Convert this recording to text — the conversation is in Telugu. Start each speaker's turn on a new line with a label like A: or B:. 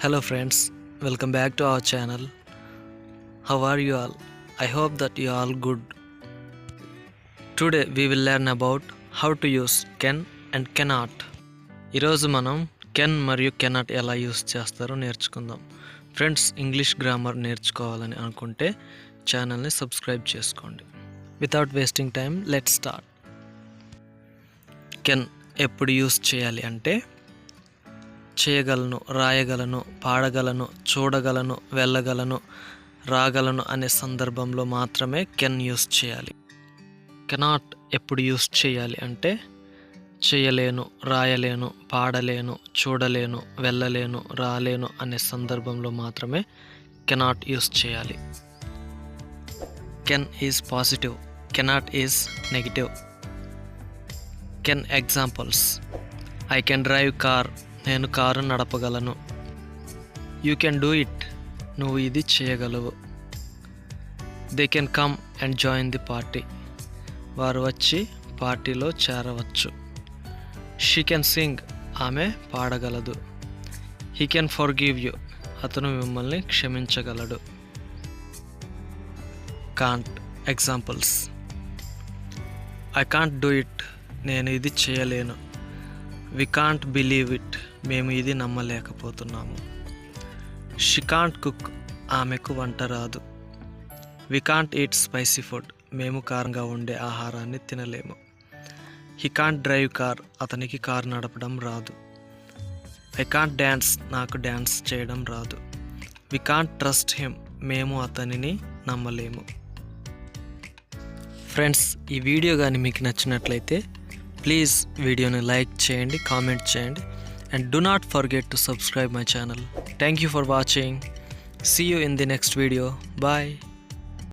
A: Hello friends, welcome back to our channel. How are you all? I hope that you are all good. Today we will learn about how to use can and cannot. ఈరోజు మనం కెన్ మరియు కెనాట్ ఎలా యూస్ చేస్తారో నేర్చుకుందాం. ఫ్రెండ్స్, ఇంగ్లీష్ గ్రామర్ నేర్చుకోవాలని అనుకుంటే ఛానల్ని సబ్స్క్రైబ్ చేసుకోండి. Without wasting time let's start. Can ఎప్పుడు యూస్ చేయాలి అంటే చేయగలను, రాయగలను, పాడగలను, చూడగలను, వెళ్ళగలను, రాగలను అనే సందర్భంలో మాత్రమే కెన్ యూస్ చేయాలి. కెనాట్ ఎప్పుడు యూస్ చేయాలి అంటే చేయలేను, రాయలేను, పాడలేను, చూడలేను, వెళ్ళలేను, రాలేను అనే సందర్భంలో మాత్రమే కెనాట్ యూస్ చేయాలి. Can is positive, cannot is negative. Can examples: I can drive car, నేను కారు నడపగలను. యూ కెన్ డూ ఇట్, నువ్వు ఇది చేయగలవు. They can come and join the party, వారు వచ్చి పార్టీలో చేరవచ్చు. షీ కెన్ సింగ్, ఆమె పాడగలదు. హీ కెన్ ఫర్గివ్ యూ, అతను మిమ్మల్ని క్షమించగలడు. Can't examples: I can't do it, నేను ఇది చేయలేను. వి కాంట్ బిలీవ్ ఇట్, మేము ఇది నమ్మలేకపోతున్నాము. షీ కాంట్ కుక్, ఆమెకు వంట రాదు. We can't eat spicy food, మేము కారంగా ఉండే ఆహారాన్ని తినలేము. హీ కాంట్ డ్రైవ్ కార్, అతనికి కారు నడపడం రాదు. ఐ కాంట్ డ్యాన్స్, నాకు డ్యాన్స్ చేయడం రాదు. వి కాంట్ ట్రస్ట్ హిమ్, మేము అతనిని నమ్మలేము. ఫ్రెండ్స్, ఈ వీడియో కానీ మీకు నచ్చినట్లయితే ప్లీజ్ వీడియోని లైక్ చేయండి, కామెంట్ చేయండి, and do not forget to subscribe my channel. Thank you for watching. See you in the next video. Bye.